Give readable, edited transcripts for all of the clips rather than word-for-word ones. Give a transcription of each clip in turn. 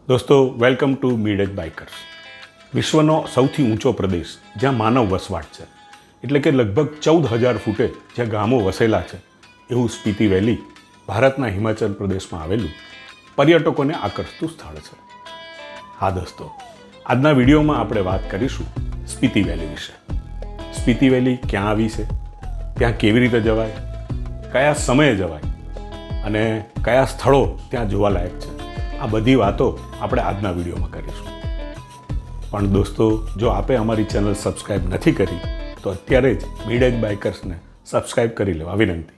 દોસ્તો, welcome to મીડેજ bikers. વિશ્વનો સૌથી ઊંચો પ્રદેશ જ્યાં માનવ વસવાટ છે, એટલે કે લગભગ 14,000 ફૂટે જ્યાં ગામો વસેલા છે, એવું સ્પીતિ વેલી ભારતના હિમાચલ પ્રદેશમાં આવેલું પર્યટકોને આકર્ષતું સ્થળ છે. હા દોસ્તો, આજના વિડીયોમાં આપણે વાત કરીશું સ્પીતિ વેલી વિશે. સ્પીતિ વેલી ક્યાં આવી છે, ત્યાં કેવી રીતે જવાય, કયા સમયે જવાય અને કયા સ્થળો ત્યાં જોવાલાયક છે, આ બધી વાતો આપણે આજના વિડીયોમાં કરીશું. પણ દોસ્તો, જો આપે અમારી ચેનલ સબસ્ક્રાઈબ નથી કરી તો અત્યારે જ મીડેજ બાઇકર્સને સબસ્ક્રાઈબ કરી લેવા વિનંતી.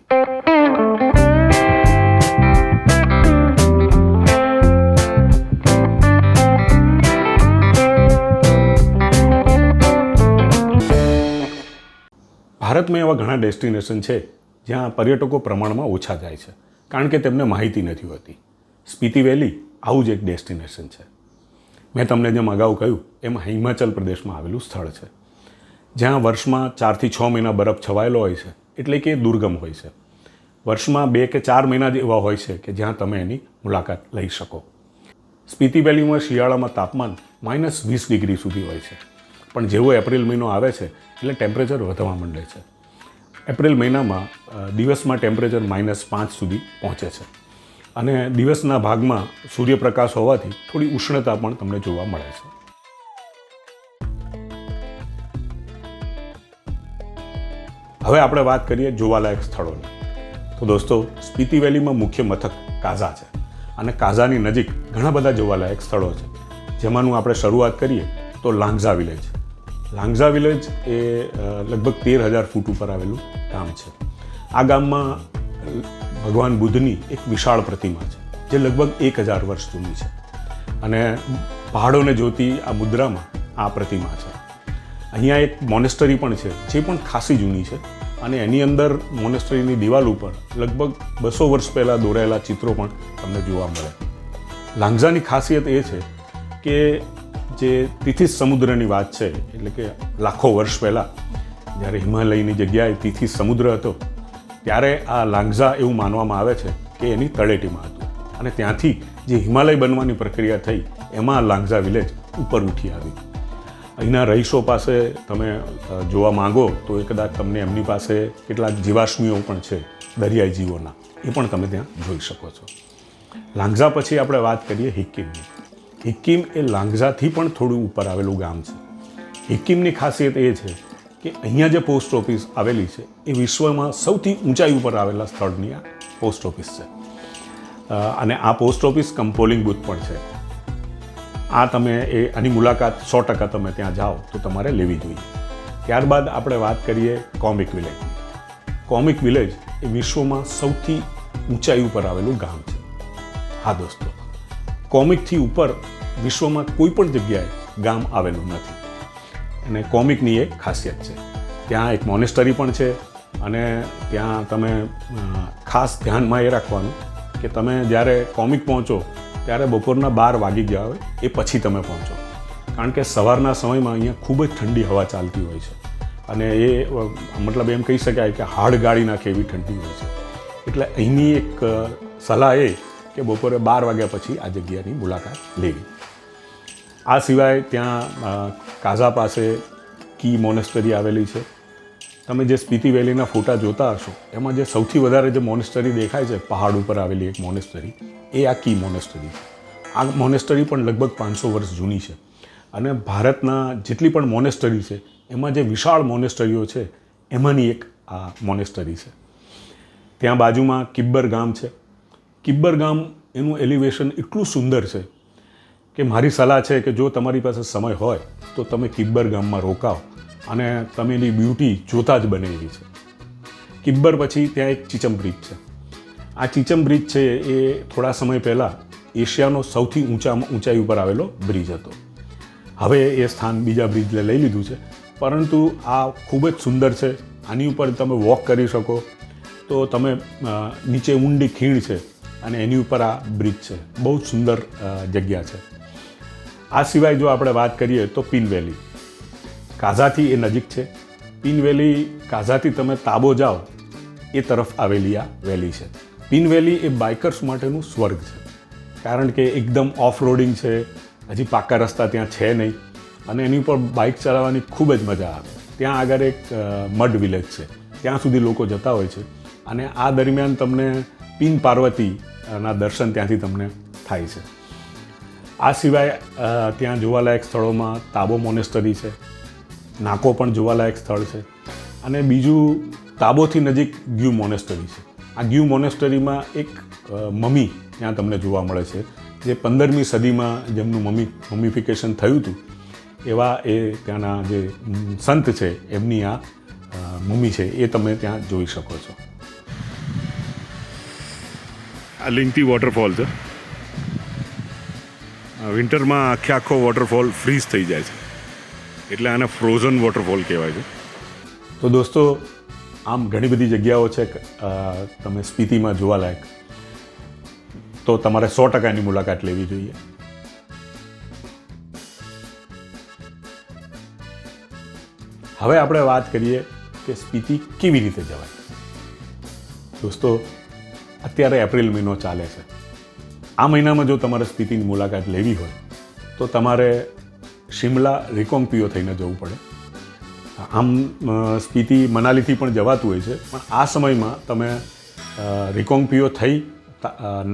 ભારતમાં એવા ઘણા ડેસ્ટિનેશન છે જ્યાં પર્યટકો પ્રમાણમાં ઓછા જાય છે, કારણ કે તેમને માહિતી નથી હોતી. સ્પીતિ વેલી આવું જ એક ડેસ્ટિનેશન છે. મેં તમને જેમ અગાઉ કહ્યું એમ હિમાચલ પ્રદેશમાં આવેલું સ્થળ છે, જ્યાં વર્ષમાં 4 થી 6 મહિના બરફ છવાયેલો હોય છે, એટલે કે દુર્ગમ હોય છે. વર્ષમાં 2 કે 4 મહિના જ એવા હોય છે કે જ્યાં તમે એની મુલાકાત લઈ શકો. સ્પીતિ વેલીમાં શિયાળામાં તાપમાન -20 ડિગ્રી સુધી હોય છે, પણ જેવો એપ્રિલ મહિનો આવે છે એટલે ટેમ્પરેચર વધવા માંડે છે. એપ્રિલ મહિનામાં દિવસમાં ટેમ્પરેચર -5 સુધી પહોંચે છે અને દિવસના ભાગમાં સૂર્યપ્રકાશ હોવાથી થોડી ઉષ્ણતા પણ તમને જોવા મળે છે. હવે આપણે વાત કરીએ જોવાલાયક સ્થળોની. તો દોસ્તો, સ્પીતિ વેલીમાં મુખ્ય મથક કાઝા છે અને કાઝાની નજીક ઘણા બધા જોવાલાયક સ્થળો છે, જેમાંનું આપણે શરૂઆત કરીએ તો લાંગઝા વિલેજ. લાંગઝા વિલેજ એ લગભગ 13,000 ફૂટ ઉપર આવેલું ગામ છે. આ ગામમાં ભગવાન બુદ્ધની એક વિશાળ પ્રતિમા છે, જે લગભગ 1,000 વર્ષ જૂની છે અને પહાડોને જોતી આ મુદ્રામાં આ પ્રતિમા છે. અહીંયા એક મોનેસ્ટરી પણ છે, જે પણ ખાસી જૂની છે અને એની અંદર મોનેસ્ટરીની દિવાલ ઉપર લગભગ 200 વર્ષ પહેલાં દોરાયેલા ચિત્રો પણ તમને જોવા મળે. લાંગઝાની ખાસિયત એ છે કે જે તિથિસ સમુદ્રની વાત છે, એટલે કે લાખો વર્ષ પહેલાં જ્યારે હિમાલયની જગ્યાએ તિથિસ સમુદ્ર હતો, ત્યારે આ લાંગઝા એવું માનવામાં આવે છે કે એની તળેટીમાં હતું અને ત્યાંથી જે હિમાલય બનવાની પ્રક્રિયા થઈ એમાં લાંગઝા વિલેજ ઉપર ઉઠી આવી. અહીંના રહીશો પાસે તમે જોવા માંગો તો એ કદાચ તમને એમની પાસે કેટલાક જીવાશ્મીઓ પણ છે, દરિયાઈ જીવોના, એ પણ તમે ત્યાં જોઈ શકો છો. લાંગઝા પછી આપણે વાત કરીએ હિક્કિમની. હિક્કિમ એ લાંગઝાથી પણ થોડું ઉપર આવેલું ગામ છે. હિક્કિમની ખાસિયત એ છે કે અહીંયા જે પોસ્ટ ઓફિસ આવેલી છે એ વિશ્વમાં સૌથી ઊંચાઈ ઉપર આવેલા સ્થળની આ પોસ્ટ ઓફિસ છે અને આ પોસ્ટ ઓફિસ કમ પોલિંગ બૂથ પણ છે. આ તમે આની મુલાકાત 100% તમે ત્યાં જાઓ તો તમારે લેવી જોઈએ. ત્યારબાદ આપણે વાત કરીએ કોમિક વિલેજની. કોમિક વિલેજ એ વિશ્વમાં સૌથી ઊંચાઈ ઉપર આવેલું ગામ છે. હા દોસ્તો, કોમિકથી ઉપર વિશ્વમાં કોઈ પણ જગ્યાએ ગામ આવેલું નથી અને કોમિકની એક ખાસિયત છે. ત્યાં એક મોનેસ્ટરી પણ છે અને ત્યાં તમે ખાસ ધ્યાનમાં એ રાખવાનું કે તમે જ્યારે કોમિક પહોંચો ત્યારે બપોરના 12 વાગી ગયા હોય એ પછી તમે પહોંચો, કારણ કે સવારના સમયમાં અહીંયા ખૂબ જ ઠંડી હવા ચાલતી હોય છે અને એ મતલબ એમ કહી શકાય કે હાડ ગાળી નાખે એવી ઠંડી હોય છે. એટલે અહીંની એક સલાહ એ કે બપોરે 12 વાગ્યા પછી આ જગ્યાની મુલાકાત લેવી. આ સિવાય ત્યાં કાઝા પાસે કી મોનેસ્ટરી આવેલી છે. તમે જે સ્પીતિ વેલીના ફોટા જોતા હશો એમાં જે સૌથી વધારે જે મોનેસ્ટરી દેખાય છે, પહાડ ઉપર આવેલી એક મોનેસ્ટરી, એ આ કી મોનેસ્ટરી છે. આ મોનેસ્ટરી પણ લગભગ 500 વર્ષ જૂની છે અને ભારતના જેટલી પણ મોનેસ્ટરી છે એમાં જે વિશાળ મોનેસ્ટરીઓ છે એમાંની એક આ મોનેસ્ટરી છે. ત્યાં બાજુમાં કિબ્બર ગામ છે. કિબ્બર ગામ એનું એલિવેશન એટલું સુંદર છે કે મારી સલાહ છે કે જો તમારી પાસે સમય હોય તો તમે કિબ્બર ગામમાં રોકાઓ અને તમે એની બ્યુટી જોતા જ બને એવી છે. કિબ્બર પછી ત્યાં એક ચીચમ બ્રિજ છે. આ ચીચમ બ્રિજ છે એ થોડા સમય પહેલાં એશિયાનો સૌથી ઊંચાઈ ઉપર આવેલો બ્રિજ હતો. હવે એ સ્થાન બીજા બ્રિજને લઈ લીધું છે, પરંતુ આ ખૂબ જ સુંદર છે. આની ઉપર તમે વોક કરી શકો તો તમે નીચે ઊંડી ખીણ છે અને એની ઉપર આ બ્રિજ છે. બહુ જ સુંદર જગ્યા છે. આ સિવાય જો આપણે વાત કરીએ તો પિન વેલી. કાઝાથી એ નજીક છે. પિન વેલી કાઝાથી તમે તાબો જાઓ એ તરફ આવેલી આ વેલી છે. પિન વેલી એ બાઇકર્સ માટેનું સ્વર્ગ છે. કારણ કે એકદમ ઓફ રોડિંગ છે, હજી પાકા રસ્તા ત્યાં છે નહીં અને એની ઉપર બાઇક ચલાવવાની ખૂબ જ મજા આવે. ત્યાં આગળ એક મડ વિલેજ છે, ત્યાં સુધી લોકો જતા હોય છે અને આ દરમિયાન તમને પિન પાર્વતીના દર્શન ત્યાંથી તમને થાય છે. આ સિવાય ત્યાં જોવાલાયક સ્થળોમાં તાબો મોનેસ્ટરી છે, નાકો પણ જોવાલાયક સ્થળ છે અને બીજું તાબોથી નજીક ગ્યુ મોનેસ્ટરી છે. આ ગ્યુ મોનેસ્ટરીમાં એક મમી ત્યાં તમને જોવા મળે છે, જે 15મી સદીમાં જેમનું મમીફિકેશન થયું હતું એવા એ ત્યાંના જે સંત છે એમની આ મમી છે, એ તમે ત્યાં જોઈ શકો છો. આ લિંગતી વોટરફોલ છે. વિન્ટરમાં આખો વોટરફોલ ફ્રીઝ થઈ જાય છે, એટલે આને ફ્રોઝન વોટરફોલ કહેવાય છે. તો દોસ્તો, આમ ઘણી બધી જગ્યાઓ છે તમે સ્પીતિમાં જોવાલાયક, તો તમારે 100%ની મુલાકાત લેવી જોઈએ. હવે આપણે વાત કરીએ કે સ્પીતિ કેવી રીતે જવાય. દોસ્તો, અત્યારે એપ્રિલ મહિનો ચાલે છે. આ મહિનામાં જો તમારે સ્પીતિની મુલાકાત લેવી હોય તો તમારે શિમલા રિકોંગપિયો થઈને જવું પડે. આમ સ્પીતિ મનાલીથી પણ જવાતું હોય છે, પણ આ સમયમાં તમે રિકોંગપિયો થઈ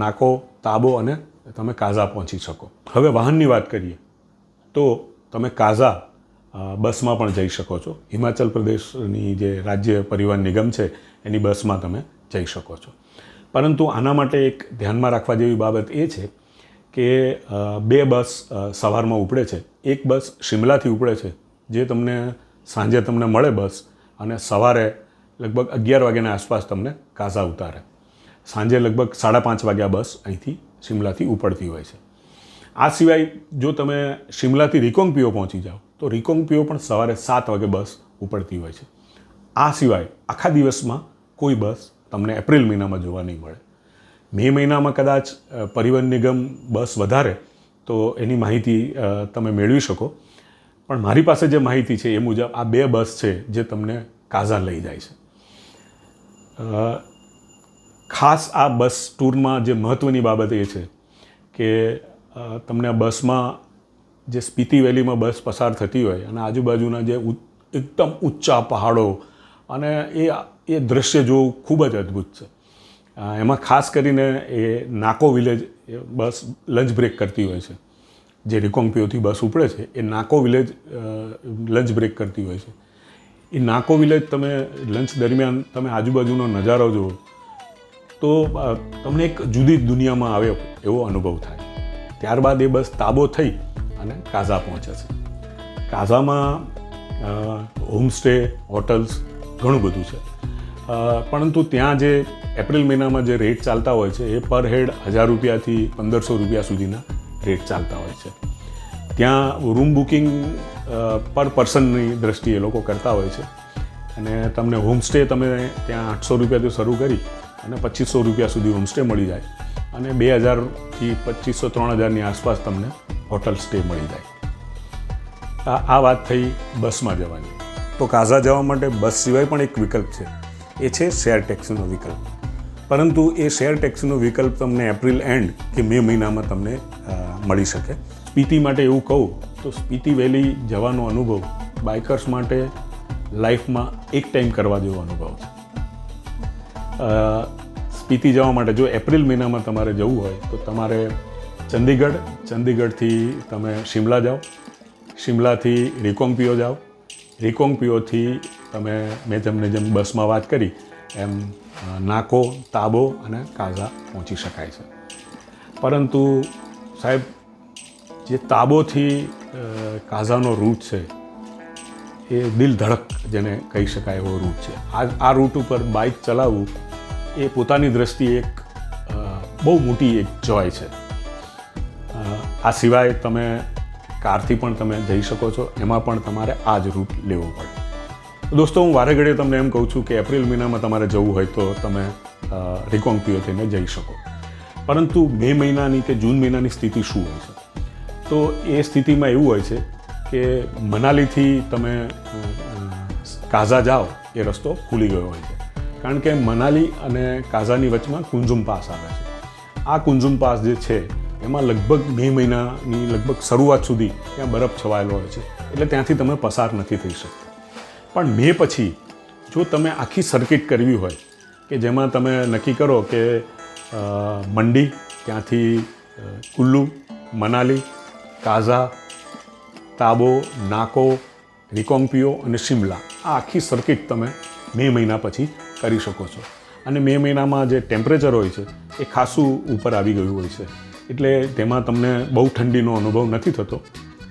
નાકો, તાબો અને તમે કાઝા પહોંચી શકો. હવે વાહનની વાત કરીએ તો તમે કાઝા બસમાં પણ જઈ શકો છો. હિમાચલ પ્રદેશની જે રાજ્ય પરિવહન નિગમ છે એની બસમાં તમે જઈ શકો છો. પરંતુ આના માટે એક ધ્યાનમાં રાખવા જેવી બાબત એ છે કે 2 બસ સવારમાં ઉપડે છે. એક બસ શિમલાથી ઉપડે છે, જે તમને સાંજે તમને મળે બસ, અને સવારે લગભગ 11 વાગ્યાના આસપાસ તમને કાઝા ઉતારે. સાંજે લગભગ 5:30 વાગ્યા બસ અહીંથી શિમલાથી ઉપડતી હોય છે. આ સિવાય જો તમે શિમલાથી રિકોંગપિયો પહોંચી જાઓ તો રિકોંગપિયો પણ સવારે 7 વાગે બસ ઉપડતી હોય છે. આ સિવાય આખા દિવસમાં કોઈ બસ તમને એપ્રિલ મહિનામાં જોવા નહીં મળે. મે મહિનામાં કદાચ પરિવહન નિગમ બસ વધારે તો એની માહિતી તમે મેળવી શકો, પણ મારી પાસે જે માહિતી છે એ મુજબ આ 2 બસ છે જે તમને કાઝા લઈ જાય છે. ખાસ આ બસ ટૂરમાં જે મહત્ત્વની બાબત એ છે કે તમને બસમાં જે સ્પીતિ વેલીમાં બસ પસાર થતી હોય અને આજુબાજુના જે એકદમ ઊંચા પહાડો અને એ દૃશ્ય જોવું ખૂબ જ અદ્ભુત છે. એમાં ખાસ કરીને એ નાકો વિલેજ બસ લંચ બ્રેક કરતી હોય છે. જે રિકોંગપિયોથી બસ ઉપડે છે એ નાકો વિલેજ લંચ બ્રેક કરતી હોય છે. એ નાકો વિલેજ તમે લંચ દરમિયાન તમે આજુબાજુનો નજારો જુઓ તો તમને એક જુદી દુનિયામાં આવે એવો અનુભવ થાય. ત્યારબાદ એ બસ તાબો થઈ અને કાઝા પહોંચે છે. કાઝામાં હોમસ્ટે, હોટલ્સ ઘણું બધું છે, પરંતુ ત્યાં જે એપ્રિલ મહિનામાં જે રેટ ચાલતા હોય છે એ પર હેડ 1000 રૂપિયાથી 1500 રૂપિયા સુધીના રેટ ચાલતા હોય છે. ત્યાં રૂમ બુકિંગ પર પર્સનની દ્રષ્ટિએ લોકો કરતા હોય છે અને તમને હોમસ્ટે તમે ત્યાં 800 રૂપિયાથી શરૂ કરી અને 2500 રૂપિયા સુધી હોમસ્ટે મળી જાય અને 2000થી 2500-3000ની આસપાસ તમને હોટલ સ્ટે મળી જાય. આ વાત થઈ બસમાં જવાની. તો કાઝા જવા માટે બસ સિવાય પણ એક વિકલ્પ છે, એ છે શેર ટેક્સીનો વિકલ્પ. પરંતુ એ શેર ટેક્સીનો વિકલ્પ તમને એપ્રિલ એન્ડ કે મે મહિનામાં તમને મળી શકે. સ્પીતિ માટે એવું કહું તો સ્પીતિ વેલી જવાનો અનુભવ બાઇકર્સ માટે લાઈફમાં એક ટાઈમ કરવા જેવો અનુભવ છે. સ્પીતિ જવા માટે જો એપ્રિલ મહિનામાં તમારે જવું હોય તો તમારે ચંદીગઢથી તમે શિમલા જાઓ, શિમલાથી રિકોંગપિયો જાઓ, રિકોંગપિયોથી તમે મેં તમને જેમ બસમાં વાત કરી એમ નાકો, તાબો અને કાઝા પહોંચી શકાય છે. પરંતુ સાહેબ, જે તાબોથી કાઝાનો રૂટ છે એ દિલ ધડક જેને કહી શકાય એવો રૂટ છે. આ રૂટ ઉપર બાઇક ચલાવવું એ પોતાની દૃષ્ટિએ એક બહુ મોટી એક જોય છે. આ સિવાય તમે કારથી પણ તમે જઈ શકો છો, એમાં પણ તમારે આ જ રૂટ લેવો પડે. દોસ્તો, હું વારે ઘડીએ તમને એમ કહું છું કે એપ્રિલ મહિનામાં તમારે જવું હોય તો તમે રિકોંગપિયો થઈને જઈ શકો, પરંતુ મે મહિનાની કે જૂન મહિનાની સ્થિતિ શું હોય છે? તો એ સ્થિતિમાં એવું હોય છે કે મનાલીથી તમે કાઝા જાઓ એ રસ્તો ખુલી ગયો હોય છે, કારણ કે મનાલી અને કાઝાની વચમાં કુંજુમ પાસ આવે છે. આ કુંજુમ પાસ જે છે એમાં લગભગ મે મહિનાની લગભગ શરૂઆત સુધી ત્યાં બરફ છવાયેલો હોય છે, એટલે ત્યાંથી તમે પસાર નથી થઈ શકતા. પણ મે પછી જો તમે આખી સર્કિટ કરવી હોય કે જેમાં તમે નક્કી કરો કે મંડી, ત્યાંથી કુલ્લુ, મનાલી, કાઝા, તાબો, નાકો, રિકોંગપિયો અને શિમલા, આ આખી સર્કિટ તમે મે મહિના પછી કરી શકો છો. અને મે મહિનામાં જે ટેમ્પરેચર હોય છે એ ખાસું ઉપર આવી ગયું હોય છે, એટલે તેમાં તમને બહુ ઠંડીનો અનુભવ નથી થતો.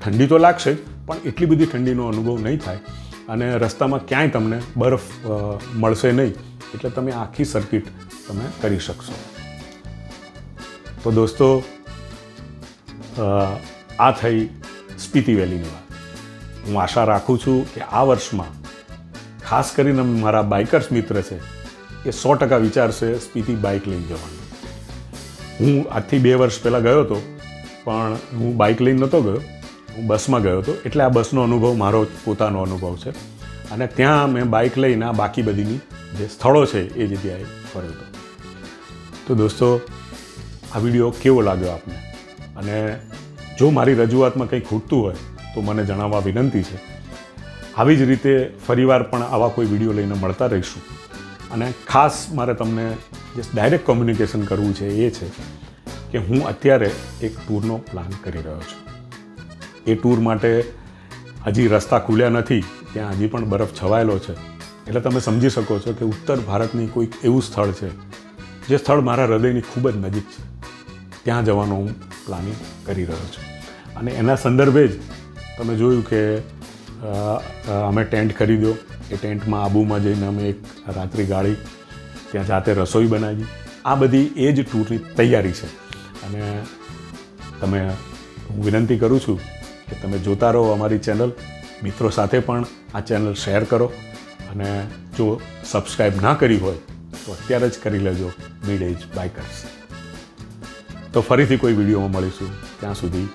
ઠંડી તો લાગશે જ, પણ એટલી બધી ઠંડીનો અનુભવ નહીં થાય અને રસ્તામાં ક્યાંય તમને બરફ મળશે નહીં, એટલે તમે આખી સર્કિટ તમે કરી શકશો. તો દોસ્તો, આ થઈ સ્પીતિ વેલીની વાત. હું આશા રાખું છું કે આ વર્ષમાં ખાસ કરીને મારા બાઇકર્સ મિત્ર છે એ 100% વિચારશે સ્પીતિ બાઇક લઈને જવાનું. હું આજથી 2 વર્ષ પહેલાં ગયો હતો, પણ હું બાઇક લઈને નહોતો ગયો, હું બસમાં ગયો હતો, એટલે આ બસનો અનુભવ મારો પોતાનો અનુભવ છે. અને ત્યાં મેં બાઇક લઈને આ બાકી બધીની જે સ્થળો છે એ જગ્યાએ ફર્યો હતો. તો દોસ્તો, આ વિડીયો કેવો લાગ્યો આપને? અને જો મારી રજૂઆતમાં કંઈ ખૂટતું હોય તો મને જણાવવા વિનંતી છે. આવી જ રીતે ફરીવાર પણ આવા કોઈ વિડીયો લઈને મળતા રહીશું. અને ખાસ મારે તમને જે ડાયરેક્ટ કોમ્યુનિકેશન કરવું છે એ છે કે હું અત્યારે એક ટૂરનો પ્લાન કરી રહ્યો છું. એ ટૂર માટે હજી રસ્તા ખુલ્યા નથી, ત્યાં હજી પણ બરફ છવાયેલો છે, એટલે તમે સમજી શકો છો કે ઉત્તર ભારતની કોઈક એવું સ્થળ છે જે સ્થળ મારા હૃદયની ખૂબ જ નજીક છે. ત્યાં જવાનું હું પ્લાનિંગ કરી રહ્યો છું. અને એના સંદર્ભે જ તમે જોયું કે અમે ટેન્ટ ખરીદ્યો. એ ટેન્ટમાં આબુમાં જઈને અમે એક રાત્રિ ગાળી, ત્યાં જાતે રસોઈ બનાવી. આ બધી એ જ ટૂરની તૈયારી છે. અને તમે, હું વિનંતી કરું છું કે તમે જોતા રહો અમારી ચેનલ. મિત્રો સાથે પણ આ ચેનલ શેર કરો, અને જો સબસ્ક્રાઈબ ના કરી હોય તો અત્યારે જ કરી લેજો મિડ એજ બાઇકર્સ. તો ફરીથી કોઈ વિડીયોમાં મળીશું. ત્યાં સુધી